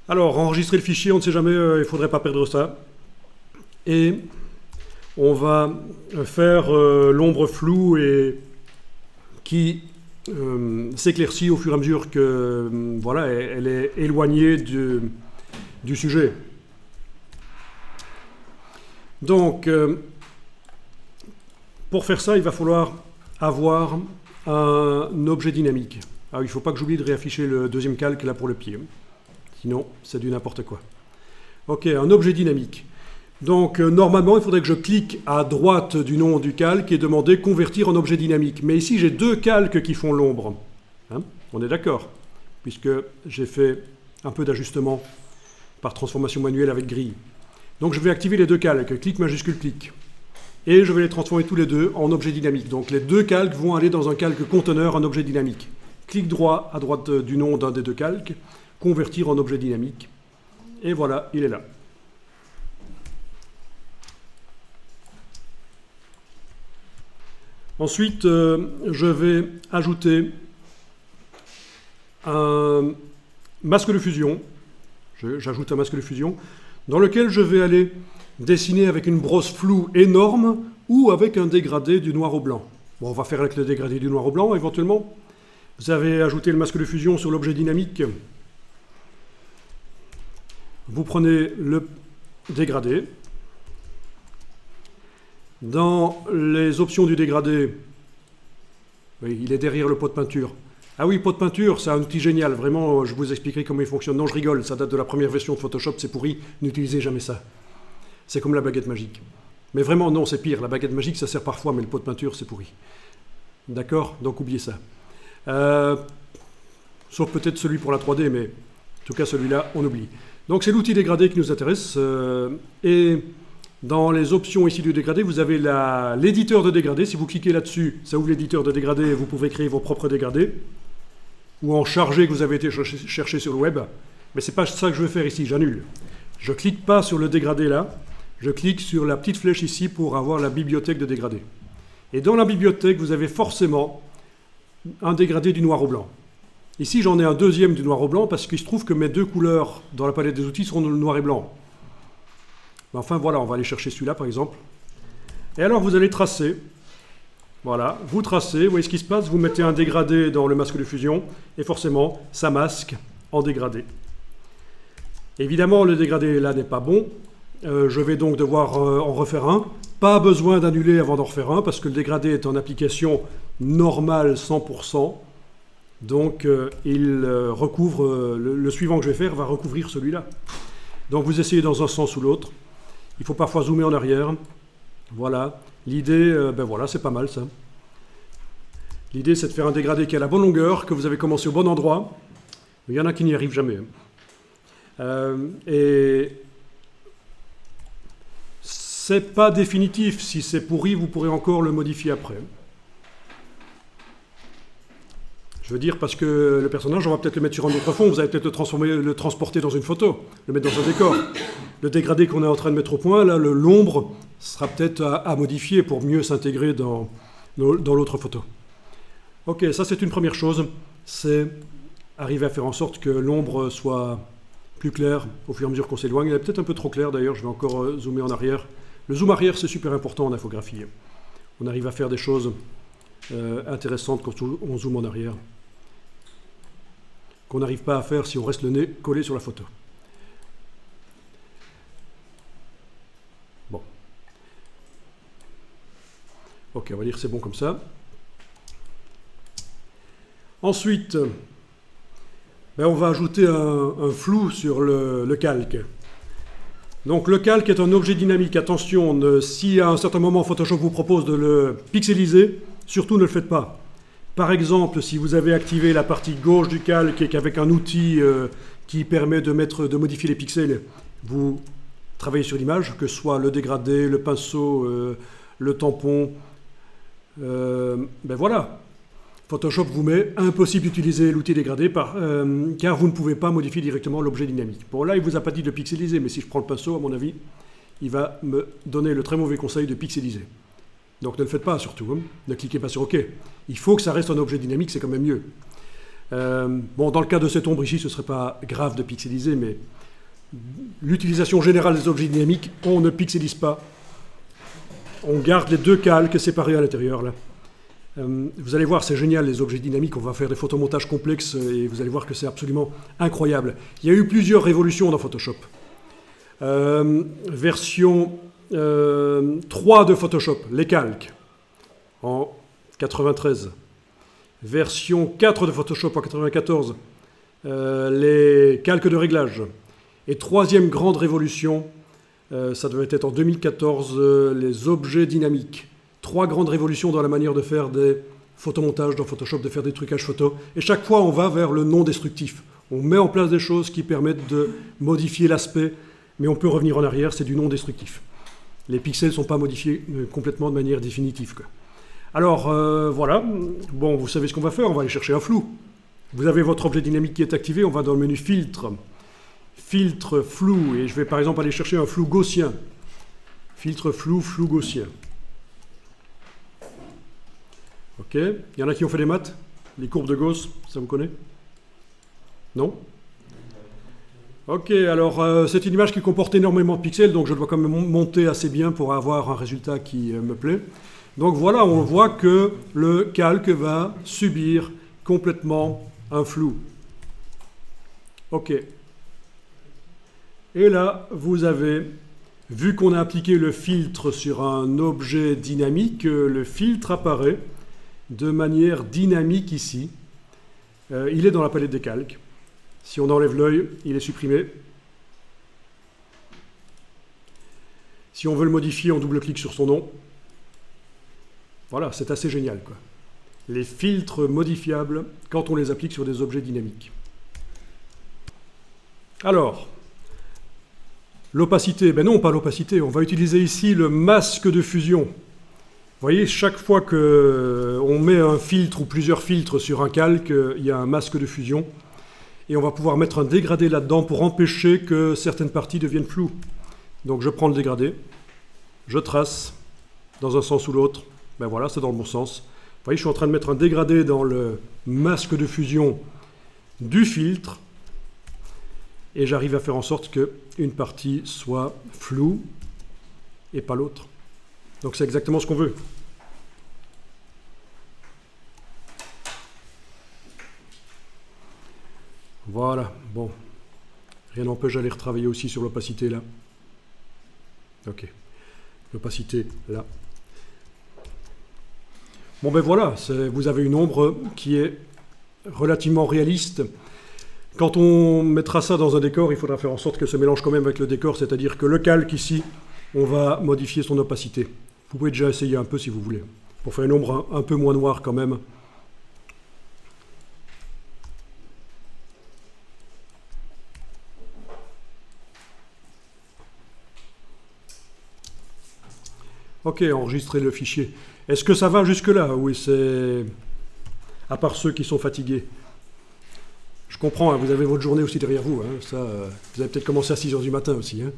Alors, enregistrer le fichier, on ne sait jamais, il ne faudrait pas perdre ça. Et on va faire l'ombre floue et qui s'éclaircit au fur et à mesure que voilà, elle est éloignée du sujet. Donc, pour faire ça, il va falloir avoir un objet dynamique. Alors, il ne faut pas que j'oublie de réafficher le deuxième calque là pour le pied. Sinon, c'est du n'importe quoi. Ok, un objet dynamique. Donc, normalement, il faudrait que je clique à droite du nom du calque et demander convertir en objet dynamique. Mais ici, j'ai deux calques qui font l'ombre. Hein, on est d'accord, puisque j'ai fait un peu d'ajustement par transformation manuelle avec grille. Donc, je vais activer les deux calques, clic majuscule clic. Et je vais les transformer tous les deux en objet dynamique. Donc, les deux calques vont aller dans un calque conteneur, un objet dynamique. Clic droit à droite du nom d'un des deux calques, convertir en objet dynamique. Et voilà, il est là. Ensuite, je vais ajouter un masque de fusion. J'ajoute un masque de fusion dans lequel je vais aller dessiner avec une brosse floue énorme ou avec un dégradé du noir au blanc. Bon, on va faire avec le dégradé du noir au blanc éventuellement. Vous avez ajouté le masque de fusion sur l'objet dynamique. Vous prenez le dégradé. Dans les options du dégradé, oui, il est derrière le pot de peinture. Ah oui, pot de peinture, c'est un outil génial. Vraiment, je vous expliquerai comment il fonctionne. Non, je rigole, ça date de la première version de Photoshop, c'est pourri. N'utilisez jamais ça. C'est comme la baguette magique. Mais vraiment, non, c'est pire. La baguette magique, ça sert parfois, mais le pot de peinture, c'est pourri. D'accord? Donc, oubliez ça. Sauf peut-être celui pour la 3D, mais en tout cas, celui-là, on oublie. Donc, c'est l'outil dégradé qui nous intéresse. Et dans les options ici du dégradé, vous avez l'éditeur de dégradé. Si vous cliquez là-dessus, ça ouvre l'éditeur de dégradé et vous pouvez créer vos propres dégradés. Ou en chargé que vous avez été chercher sur le web. Mais ce n'est pas ça que je vais faire ici, j'annule. Je ne clique pas sur le dégradé là. Je clique sur la petite flèche ici pour avoir la bibliothèque de dégradé. Et dans la bibliothèque, vous avez forcément un dégradé du noir au blanc. Ici, j'en ai un deuxième du noir au blanc parce qu'il se trouve que mes deux couleurs dans la palette des outils seront dans le noir et blanc. Enfin voilà, on va aller chercher celui-là par exemple. Et alors vous allez tracer. Voilà, vous tracez, vous voyez ce qui se passe, vous mettez un dégradé dans le masque de fusion et forcément ça masque en dégradé. Évidemment le dégradé là n'est pas bon, je vais donc devoir en refaire un. Pas besoin d'annuler avant d'en refaire un parce que le dégradé est en application normale 100%. Donc il recouvre, le suivant que je vais faire va recouvrir celui-là. Donc vous essayez dans un sens ou l'autre. Il faut parfois zoomer en arrière. Voilà. L'idée, ben voilà, c'est pas mal ça. L'idée, c'est de faire un dégradé qui a la bonne longueur, que vous avez commencé au bon endroit. Il y en a qui n'y arrivent jamais. Et c'est pas définitif. Si c'est pourri, vous pourrez encore le modifier après. Je veux dire, parce que le personnage, on va peut-être le mettre sur un autre fond, vous allez peut-être le transporter dans une photo, le mettre dans un décor. Le dégradé qu'on est en train de mettre au point, là, l'ombre, sera peut-être à modifier pour mieux s'intégrer dans l'autre photo. Ok, ça c'est une première chose, c'est arriver à faire en sorte que l'ombre soit plus claire au fur et à mesure qu'on s'éloigne. Elle est peut-être un peu trop claire d'ailleurs, je vais encore zoomer en arrière. Le zoom arrière, c'est super important en infographie. On arrive à faire des choses intéressantes quand on zoome en arrière, qu'on n'arrive pas à faire si on reste le nez collé sur la photo. Bon. Ok, on va dire que c'est bon comme ça. Ensuite, ben on va ajouter un flou sur le calque. Donc le calque est un objet dynamique. Attention, si à un certain moment Photoshop vous propose de le pixeliser, surtout ne le faites pas. Par exemple, si vous avez activé la partie gauche du calque et qu'avec un outil qui permet de modifier les pixels, vous travaillez sur l'image, que ce soit le dégradé, le pinceau, le tampon, ben voilà. Photoshop vous met impossible d'utiliser l'outil dégradé car vous ne pouvez pas modifier directement l'objet dynamique. Bon là, il ne vous a pas dit de pixeliser, mais si je prends le pinceau, à mon avis, il va me donner le très mauvais conseil de pixeliser. Donc ne le faites pas surtout, hein. Ne cliquez pas sur OK. Il faut que ça reste un objet dynamique, c'est quand même mieux. Bon, dans le cas de cette ombre ici, ce ne serait pas grave de pixeliser, mais l'utilisation générale des objets dynamiques, on ne pixelise pas. On garde les deux calques séparés à l'intérieur, là. Vous allez voir, c'est génial, les objets dynamiques. On va faire des photomontages complexes et vous allez voir que c'est absolument incroyable. Il y a eu plusieurs révolutions dans Photoshop. Version 3 de Photoshop, les calques, en 93. Version 4 de Photoshop en 94, les calques de réglage. Et troisième grande révolution, ça devait être en 2014, les objets dynamiques. 3 grandes révolutions dans la manière de faire des photomontages dans Photoshop, de faire des trucages photo. Et chaque fois, on va vers le non destructif. On met en place des choses qui permettent de modifier l'aspect, mais on peut revenir en arrière, c'est du non destructif. Les pixels ne sont pas modifiés complètement de manière définitive, quoi. Alors, voilà. Bon, vous savez ce qu'on va faire, on va aller chercher un flou. Vous avez votre objet dynamique qui est activé, on va dans le menu Filtre, Filtre, Flou, et je vais par exemple aller chercher un flou gaussien. Filtre, Flou, Flou gaussien. Ok, il y en a qui ont fait des maths? Les courbes de Gauss, ça vous connaît? Non? Ok, alors c'est une image qui comporte énormément de pixels, donc je dois quand même monter assez bien pour avoir un résultat qui me plaît. Donc voilà, on voit que le calque va subir complètement un flou. Ok. Et là, vous avez, vu qu'on a appliqué le filtre sur un objet dynamique, le filtre apparaît de manière dynamique ici. Il est dans la palette des calques. Si on enlève l'œil, il est supprimé. Si on veut le modifier, on double-clique sur son nom. Voilà, c'est assez génial, quoi. Les filtres modifiables quand on les applique sur des objets dynamiques. Alors, l'opacité, ben non, pas l'opacité, on va utiliser ici le masque de fusion. Vous voyez, chaque fois qu'on met un filtre ou plusieurs filtres sur un calque, il y a un masque de fusion. Et on va pouvoir mettre un dégradé là-dedans pour empêcher que certaines parties deviennent floues. Donc je prends le dégradé, je trace dans un sens ou l'autre. Ben voilà, c'est dans le bon sens. Vous voyez, je suis en train de mettre un dégradé dans le masque de fusion du filtre. Et j'arrive à faire en sorte qu'une partie soit floue et pas l'autre. Donc c'est exactement ce qu'on veut. Voilà, bon. Rien n'empêche d'aller retravailler aussi sur l'opacité là. Ok. L'opacité là. Bon ben voilà, vous avez une ombre qui est relativement réaliste. Quand on mettra ça dans un décor, il faudra faire en sorte que ça mélange quand même avec le décor, c'est-à-dire que le calque ici, on va modifier son opacité. Vous pouvez déjà essayer un peu si vous voulez, pour faire une ombre un peu moins noire quand même. Ok, enregistrez le fichier. Est-ce que ça va jusque-là? Oui, c'est... À part ceux qui sont fatigués. Je comprends, hein, vous avez votre journée aussi derrière vous. Hein, ça, vous avez peut-être commencé à 6 h du matin aussi. Hein.